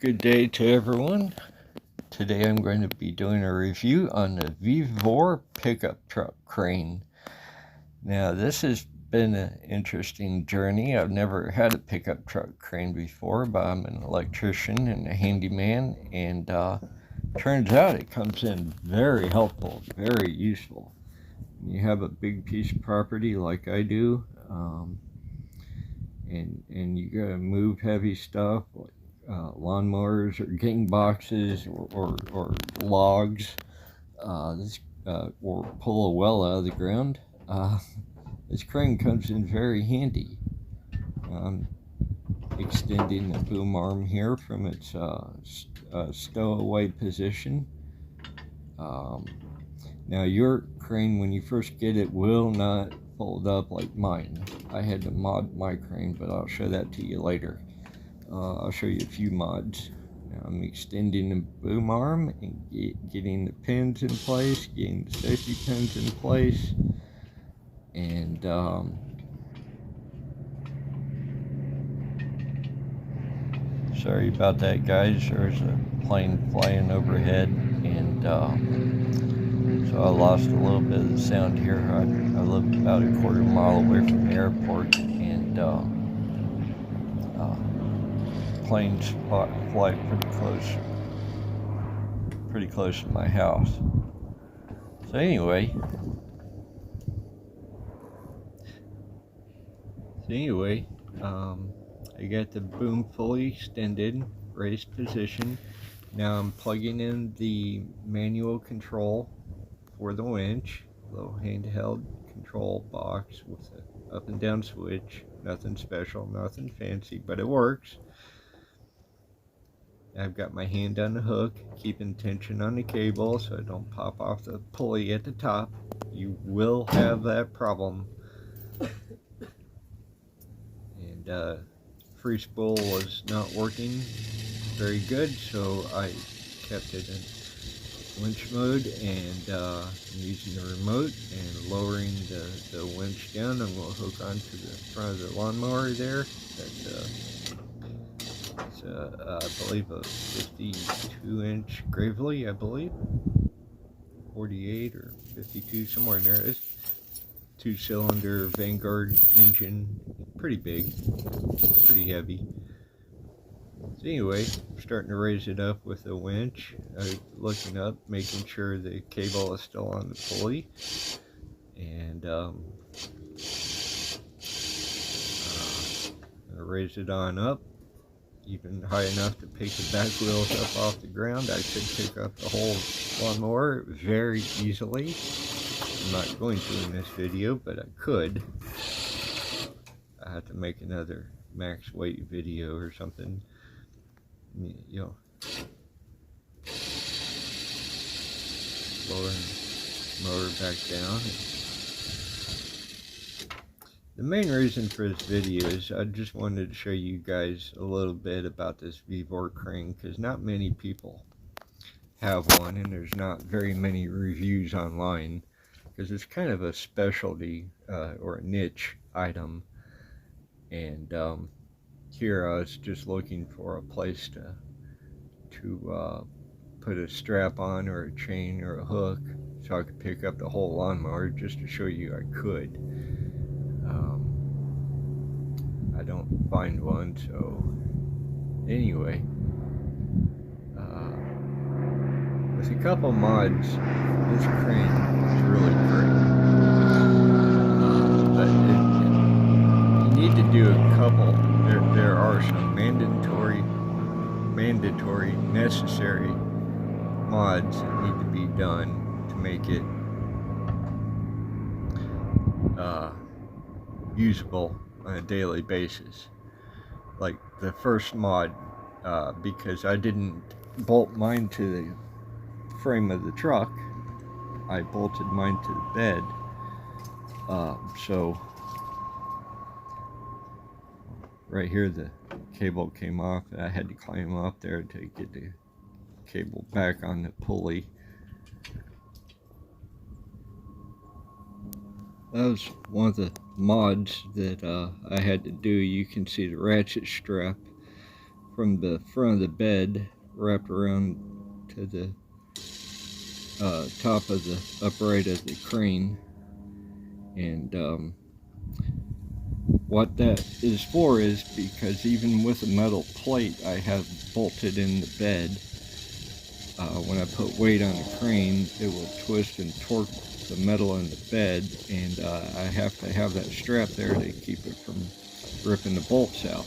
Good day to everyone. Today I'm going to be doing a review on the vevor pickup truck crane. Now this has been an interesting journey. I've never had a pickup truck crane before, but I'm an electrician and a handyman, and turns out it comes in very helpful, very useful. When you have a big piece of property like I do, and you gotta move heavy stuff like lawnmowers or gang boxes or logs, or pull a well out of the ground. This crane comes in very handy. I'm extending the boom arm here from its stowaway position. Now your crane, when you first get it, will not fold up like mine. I had to mod my crane, but I'll show that to you later. I'll show you a few mods. Now I'm extending the boom arm and getting the pins in place, getting the safety pins in place, and sorry about that, guys. There's a plane flying overhead, and so I lost a little bit of the sound here. I live about a quarter mile away from the airport, and planes fly pretty close to my house. So anyway, I got the boom fully extended, raised position. Now I'm plugging in the manual control for the winch, little handheld control box with an up and down switch. Nothing special, nothing fancy, but it works. I've got my hand on the hook, keeping tension on the cable so it don't pop off the pulley at the top. You will have that problem. And free spool was not working very good, so I kept it in winch mode, and using the remote and lowering the winch down. I'm going to hook onto the front of the lawnmower there. It's I believe a 52-inch Gravely, I believe, 48 or 52, somewhere in there. It's 2-cylinder Vanguard engine, pretty big, pretty heavy. So anyway, I'm starting to raise it up with the winch, looking up, making sure the cable is still on the pulley, and I raise it on up, even high enough to pick the back wheels up off the ground. I could pick up the whole lawnmower very easily. I'm not going to in this video, but I could. I have to make another max weight video or something. You know, lowering the motor back down. The main reason for this video is I just wanted to show you guys a little bit about this vevor crane, because not many people have one, and there's not very many reviews online, because it's kind of a specialty or a niche item. And here I was just looking for a place to put a strap on, or a chain, or a hook, so I could pick up the whole lawnmower, just to show you I could. I don't find one, so anyway, with a couple mods, this crane is really great. But you need to do a couple. There are some mandatory, necessary mods that need to be done to make it usable on a daily basis. Like the first mod, because I didn't bolt mine to the frame of the truck, I bolted mine to the bed. So right here the cable came off, and I had to climb up there to get the cable back on the pulley. That was one of the mods that I had to do. You can see the ratchet strap from the front of the bed wrapped around to the top of the upright of the crane. And what that is for is because even with a metal plate I have bolted in the bed, when I put weight on the crane, it will twist and torque the metal in the bed, and I have to have that strap there to keep it from ripping the bolts out.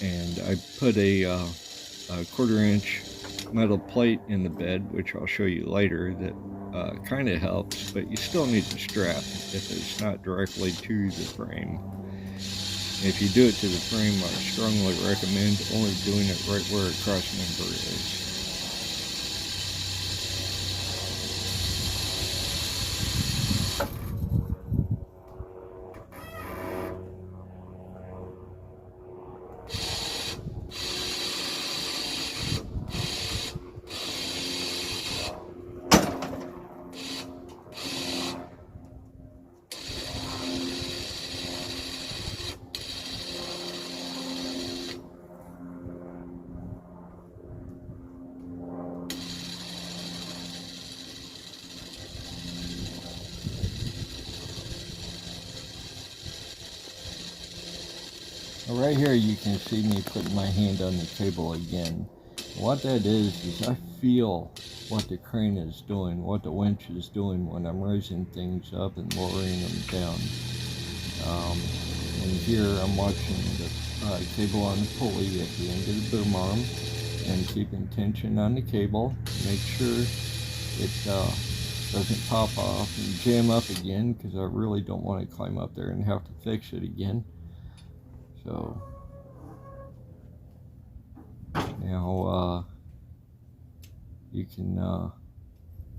And I put a 1/4 inch metal plate in the bed, which I'll show you later, that kind of helps, but you still need the strap if it's not directly to the frame. If you do it to the frame, I strongly recommend only doing it right where a cross member is. Right here you can see me putting my hand on the cable again. What that is I feel what the crane is doing, what the winch is doing when I'm raising things up and lowering them down. And here I'm watching the cable on the pulley at the end of the boom arm and keeping tension on the cable. Make sure it doesn't pop off and jam up again, because I really don't want to climb up there and have to fix it again. So now you can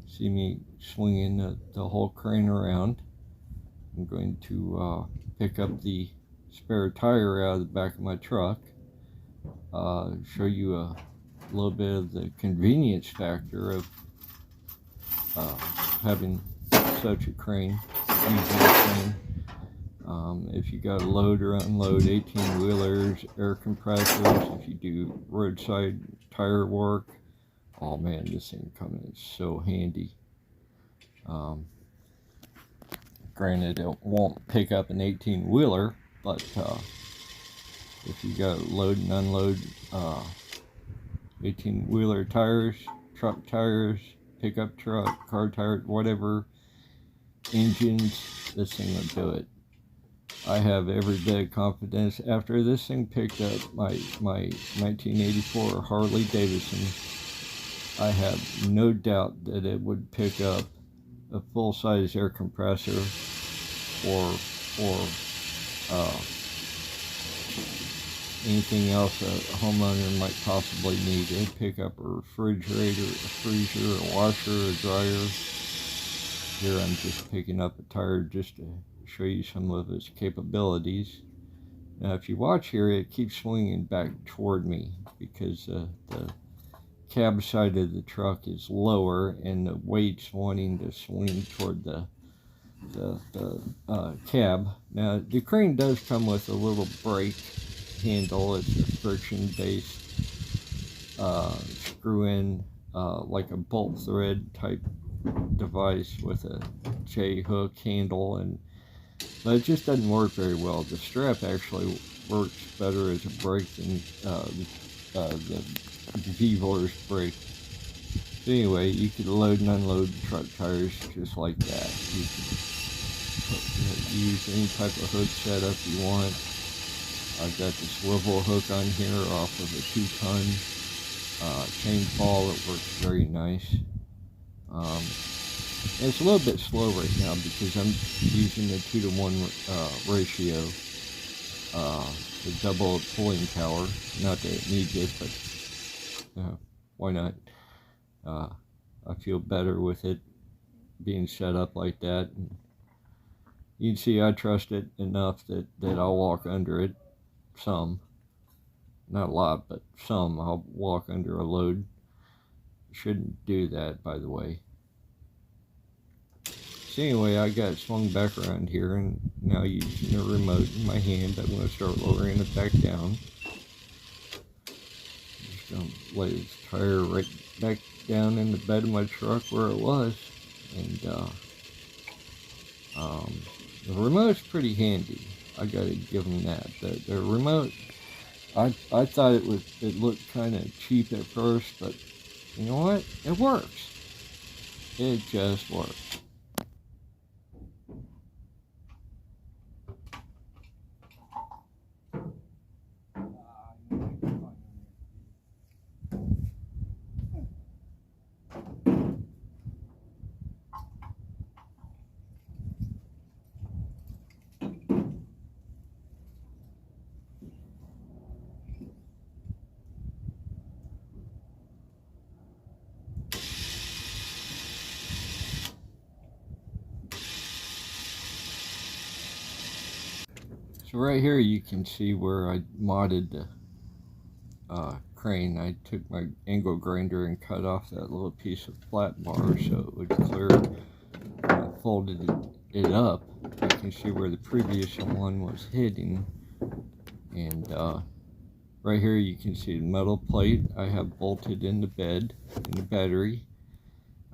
see me swinging the whole crane around. I'm going to pick up the spare tire out of the back of my truck, show you a little bit of the convenience factor of having such a crane, using a crane. If you got to load or unload 18-wheelers, air compressors, if you do roadside tire work, oh man, this thing coming is so handy. Granted, it won't pick up an 18-wheeler, but if you got to load and unload 18-wheeler tires, truck tires, pickup truck, car tires, whatever engines, this thing will do it. I have every bit of confidence. After this thing picked up my 1984 Harley Davidson, I have no doubt that it would pick up a full-size air compressor or anything else a homeowner might possibly need. It'd pick up a refrigerator, a freezer, a washer, a dryer. Here I'm just picking up a tire just to show you some of its capabilities. Now if you watch here, it keeps swinging back toward me because the cab side of the truck is lower and the weight's wanting to swing toward the cab. Now the crane does come with a little brake handle. It's a friction based screw in like a bolt thread type device with a J hook handle, but it just doesn't work very well. The strap actually works better as a brake than the vevor's brake. So anyway, you can load and unload truck tires just like that. You can use any type of hook setup you want. I've got the swivel hook on here off of a 2-ton chain ball. It works very nice. It's a little bit slow right now because I'm using the 2-to-1 ratio to double pulling power. Not that it needs it, but why not? I feel better with it being set up like that. And you can see I trust it enough that I'll walk under it. Some, not a lot, but some. I'll walk under a load. Shouldn't do that, by the way. So anyway, I got it swung back around here, and now using the remote in my hand, I'm going to start lowering it back down. gonna lay this tire right back down in the bed of my truck where it was. And the remote's pretty handy. I gotta give them that. The remote, I thought it looked kind of cheap at first, but you know what? It works. It just works. So right here you can see where I modded the crane. I took my angle grinder and cut off that little piece of flat bar so it would clear. I folded it up. You can see where the previous one was hidden. And right here you can see the metal plate I have bolted in the bed, in the battery.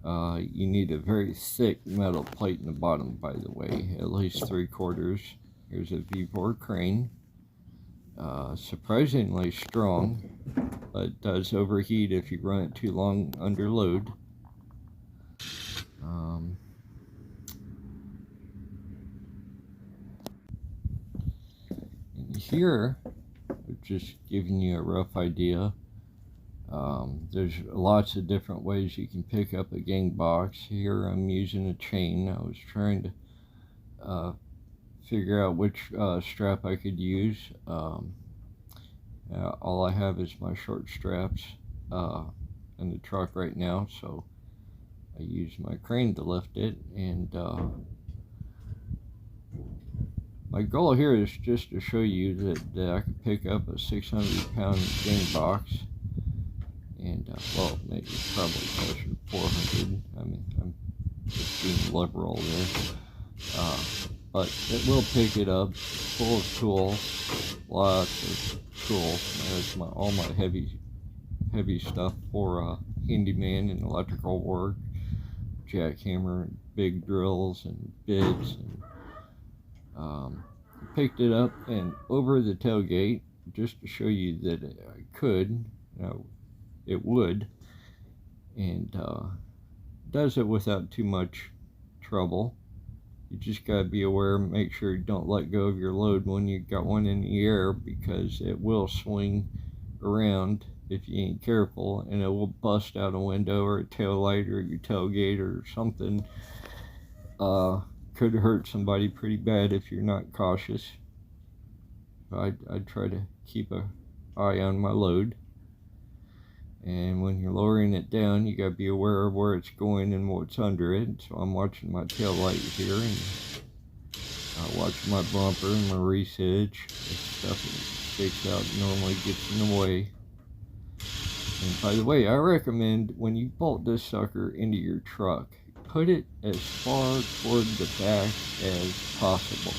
You need a very thick metal plate in the bottom, by the way, at least 3/4. Here's a vevor crane. Surprisingly strong, but does overheat if you run it too long under load. And here, just giving you a rough idea, there's lots of different ways you can pick up a gang box. Here I'm using a chain. I was trying to figure out which strap I could use. All I have is my short straps in the truck right now, so I use my crane to lift it. And my goal here is just to show you that I could pick up a 600-pound gang box, and well, maybe probably closer to 400. I mean, I'm just being liberal there. But it will pick it up, full of tools, lots of tools. That's all my heavy stuff for handyman and electrical work, jackhammer, and big drills and bits. And picked it up and over the tailgate just to show you that I could, it would, and does it without too much trouble. You just got to be aware, make sure you don't let go of your load when you got one in the air, because it will swing around if you ain't careful, and it will bust out a window or a tail light or your tailgate or something. Could hurt somebody pretty bad if you're not cautious. I'd try to keep an eye on my load. And when you're lowering it down, you got to be aware of where it's going and what's under it. So I'm watching my tail light here, and watching my bumper and my reese edge. If stuff that sticks out normally gets in the way. And by the way, I recommend when you bolt this sucker into your truck, put it as far toward the back as possible.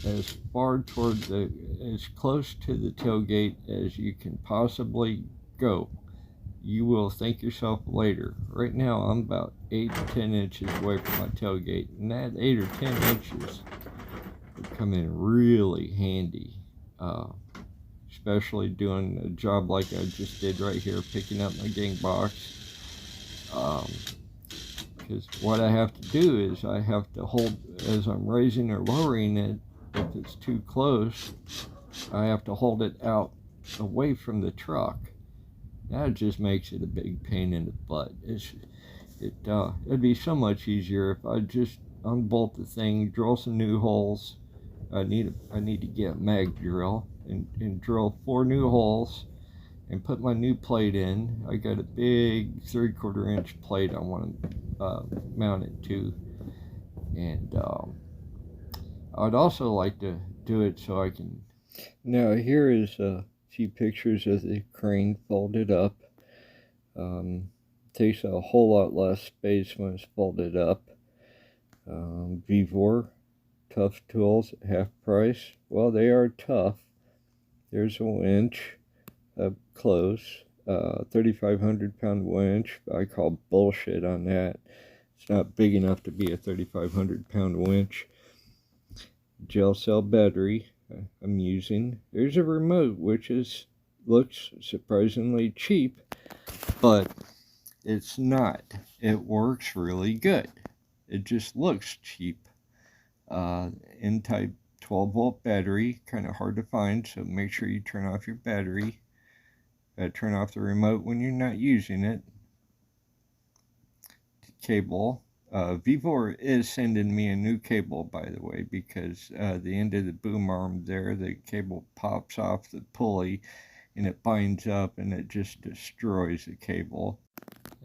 As far toward as close to the tailgate as you can possibly go. You will thank yourself later. Right now I'm about 8 to 10 inches away from my tailgate, and that 8 or 10 inches would come in really handy, especially doing a job like I just did right here, picking up my gang box. Because what I have to do is I have to hold, as I'm raising or lowering it, if it's too close, I have to hold it out away from the truck. That just makes it a big pain in the butt. It'd be so much easier if I just unbolt the thing, drill some new holes. I need to get a mag drill and drill 4 new holes and put my new plate in. I got a big 3/4 inch plate I want to mount it to, and I'd also like to do it so I can. Now here is a few pictures of the crane folded up. Takes a whole lot less space when it's folded up. vevor, tough tools, half price. Well, they are tough. There's a winch. up close. 3,500 pound winch. I call bullshit on that. It's not big enough to be a 3,500 pound winch. Gel cell battery I'm using. There's a remote, which looks surprisingly cheap, but it's not. It works really good. It just looks cheap. N-type 12-volt battery, kind of hard to find, so make sure you turn off your battery. Turn off the remote when you're not using it. Cable. Vevor is sending me a new cable, by the way, because the end of the boom arm there, the cable pops off the pulley and it binds up and it just destroys the cable.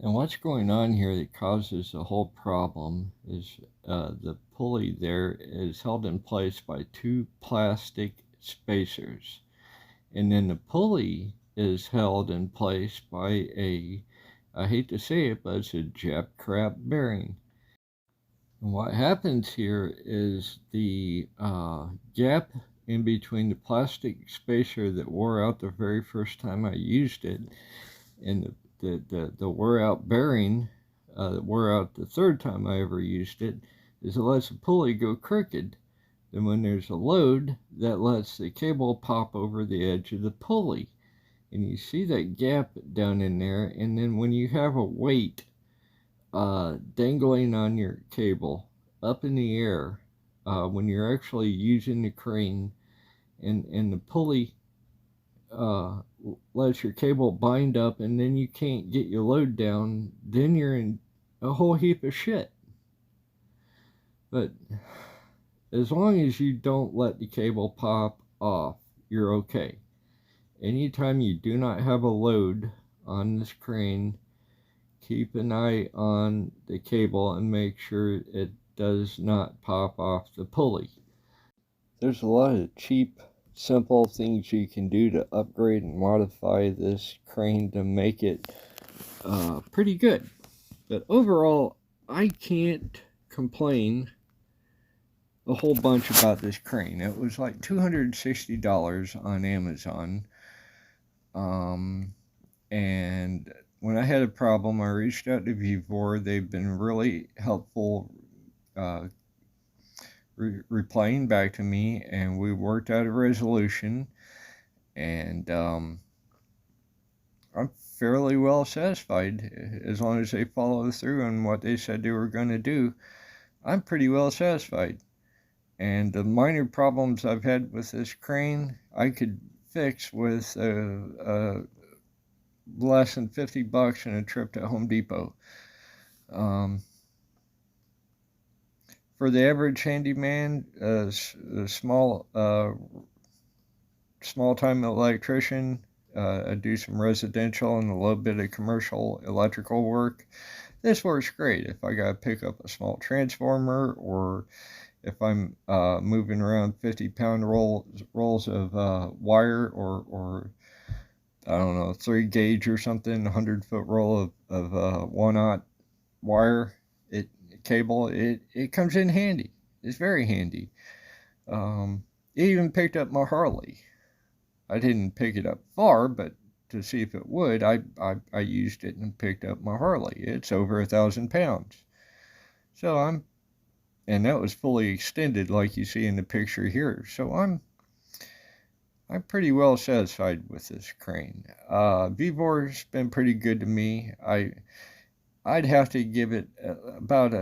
And what's going on here that causes the whole problem is the pulley there is held in place by two plastic spacers. And then the pulley is held in place by I hate to say it, but it's a Jap crap bearing. And what happens here is the gap in between the plastic spacer that wore out the very first time I used it and the wore out bearing that wore out the third time I ever used it is it lets the pulley go crooked. Then when there's a load, that lets the cable pop over the edge of the pulley. And you see that gap down in there, and then when you have a weight dangling on your cable up in the air, when you're actually using the crane, and the pulley lets your cable bind up, and then you can't get your load down, then you're in a whole heap of shit. But as long as you don't let the cable pop off, you're okay. Anytime you do not have a load on this crane, keep an eye on the cable and make sure it does not pop off the pulley. There's a lot of cheap, simple things you can do to upgrade and modify this crane to make it pretty good. But overall, I can't complain a whole bunch about this crane. It was like $260 on Amazon. And when I had a problem, I reached out to vevor. They've been really helpful replying back to me, and we worked out a resolution, and I'm fairly well satisfied. As long as they follow through on what they said they were going to do, I'm pretty well satisfied. And the minor problems I've had with this crane, I could fix with less than $50 and a trip to Home Depot. For the average handyman, a small time electrician, I do some residential and a little bit of commercial electrical work. This works great. If I gotta pick up a small transformer, or if I'm moving around 50-pound rolls of wire, or I don't know, 3 gauge or something, 100-foot roll of 1/0 wire, cable, it comes in handy. It's very handy. It even picked up my Harley. I didn't pick it up far, but to see if it would, I used it and picked up my Harley. It's over 1,000 pounds. So and that was fully extended like you see in the picture here. So I'm pretty well satisfied with this crane. Vevor's been pretty good to me. I'd have to give it about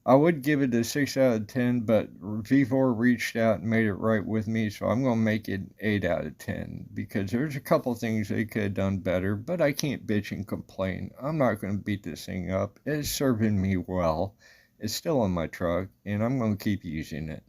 I would give it a 6 out of 10, but vevor reached out and made it right with me, so I'm going to make it 8 out of 10, because there's a couple things they could have done better, but I can't bitch and complain. I'm not going to beat this thing up. It's serving me well. It's still in my truck, and I'm going to keep using it.